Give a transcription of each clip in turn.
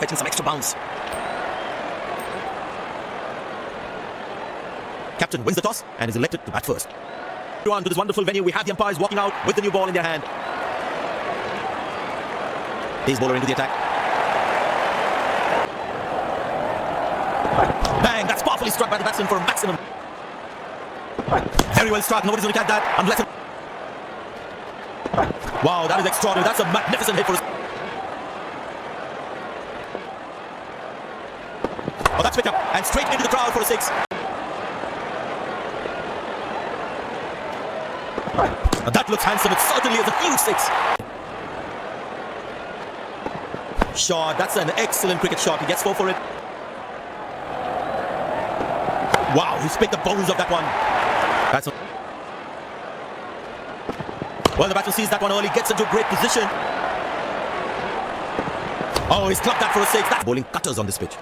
fetching some extra bounce. Captain wins the toss and is elected to bat first. On to this wonderful venue, we have the umpires walking out with the new ball in their hand. Pace bowler into the attack. Bang! That's powerfully struck by the batsman for a maximum. Very well struck. Nobody's going to catch that unless... Wow, that is extraordinary. That's a magnificent hit for us. Oh, that's picked up and straight into the crowd for a 6. That looks handsome. It certainly is a huge 6. Shot. That's an excellent cricket shot. He gets 4 for it. Wow, he's picked the bones of that one. That's a... Well, the batsman sees that one early, gets into a great position. Oh, he's clocked that for a 6. That's bowling cutters on this pitch.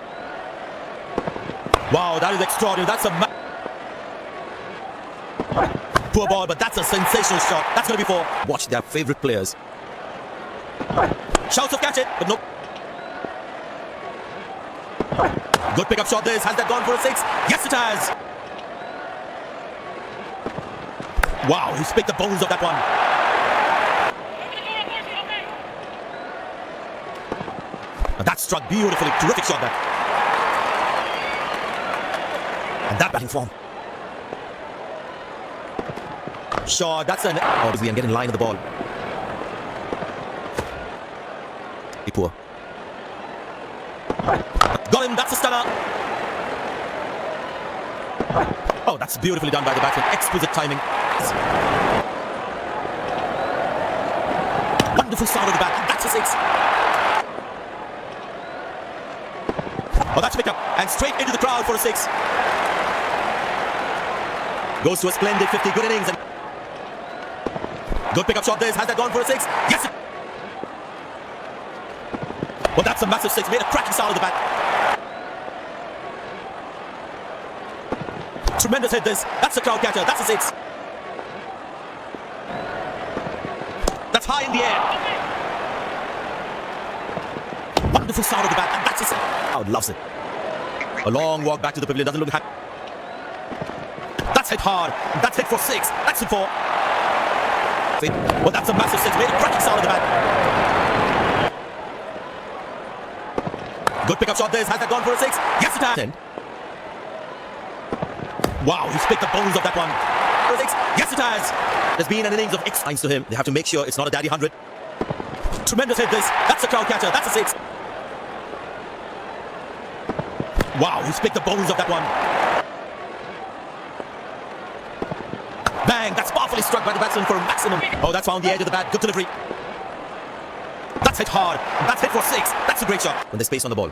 Wow, that is extraordinary. That's a... Poor ball, but that's a sensational shot. That's going to be 4. Watch their favorite players. Shouts of catch it, but no. Good pickup shot this. Has that gone for a 6? Yes, it has. Wow, he's picked the bones of that one. That struck beautifully. Terrific shot that. And that batting form. Shot. That's an... Obviously, and get in line of the ball. Poor. Got him. That's a stunner. Oh, that's beautifully done by the batsman. Exquisite timing. Wonderful start of the bat. That's a 6. Oh, that's picked up and straight into the crowd for a 6. Goes to a splendid 50. Good innings. And good pickup shot this. Has that gone for a 6? Yes. Well, that's a massive 6. Made a cracking start of the bat. Tremendous hit this. That's a crowd catcher. That's a 6. That's high in the air. Wonderful start of the bat. And that's a 6. Oh, loves it. A long walk back to the pavilion. Doesn't look happy. That's hit hard. That's hit for 6. That's it for... Well, that's a massive 6. Made a cracking start of the bat. Good pickup shot this. Has that gone for a 6? Yes, it has. Wow, he's picked the bones of that one. For a 6? Yes, it has. There's been an innings of X to him. They have to make sure it's not a daddy 100. Tremendous hit this. That's a crowd catcher. That's a 6. Wow, he's picked the bones of that one. Bang, that's powerfully struck by the batsman for a maximum. Oh, that's found the edge of the bat. Good delivery. That's hit hard. That's hit for 6. That's a great shot. When there's space on the ball.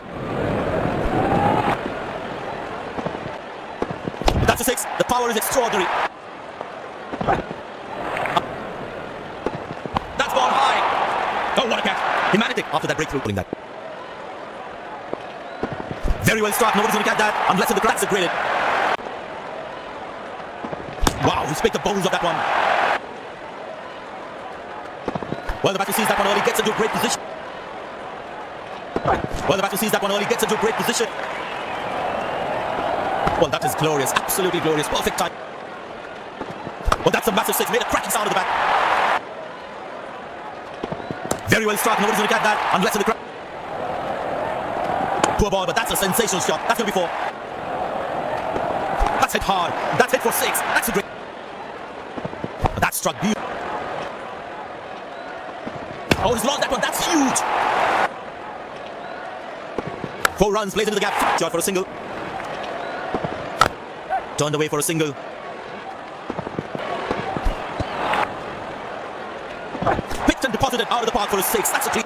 That's a 6. The power is extraordinary. That's ball high. Oh, what a catch. Humanity after that breakthrough. Pulling that. Very well struck. Nobody's going to catch that unless the cracks are graded. Wow, he's picked the bones of that one. Well, the batsman sees that one early, gets into a great position. Well, the batsman sees that one early, gets into a great position. Well, that is glorious, absolutely glorious, perfect time. Well, that's a massive 6, made a cracking sound of the bat. Very well struck, nobody's going to catch that unless in the crowd. Poor ball, but that's a sensational shot. That's going to be 4. That's hit hard. That's hit for 6. That's a great... That struck beautiful. Oh, he's lost that one. That's huge. 4 runs, plays into the gap. Shot for a single. Turned away for a single. Picked and deposited out of the park for a 6. That's a 3.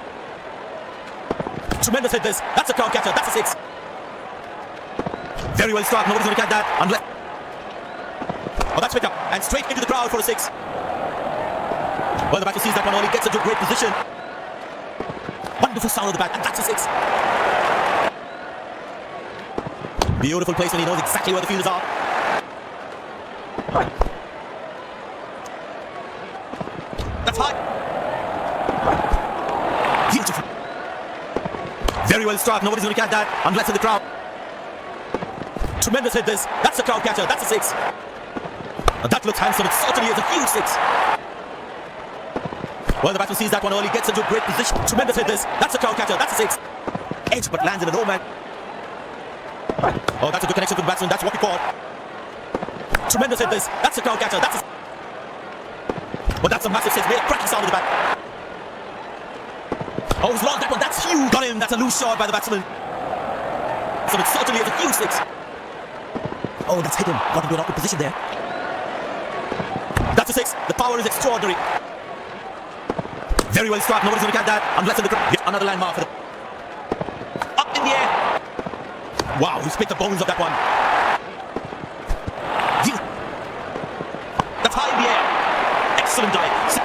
Tremendous hit this. That's a crowd catcher. That's a 6. Very well struck. Nobody's going to catch that unless... Oh, that's picked up and straight into the crowd for a 6. Well, the batsman sees that one early, gets into a great position. Wonderful sound of the bat, and that's a 6. Beautiful placement. He knows exactly where the fielders are. That's high. Beautiful. Very Very well struck. Nobody's going to catch that unless in the crowd. Tremendous hit this. That's a crowd catcher. That's a 6. That looks handsome. It certainly is a huge 6. Well, the batsman sees that one early, gets into a great position. Tremendous hit this. That's a crowd catcher. That's a 6. Edge, but lands in a no man. Oh, that's a good connection to the batsman. That's what we call. Tremendous hit this. That's a crowd catcher. That's a... But that's a massive 6. Made a cracking sound in the bat. Oh, he's lost that one. That's huge. Got him. That's a loose shot by the batsman. So it certainly is a huge 6. Oh, that's hit him. Got into an awkward position there. That's a 6. The power is extraordinary. Very well struck. Nobody's going to catch that unless in the crowd. Yet another landmark for the... Up in the air. Wow, he's picked the bones of that one. That's high in the air. Excellent dive.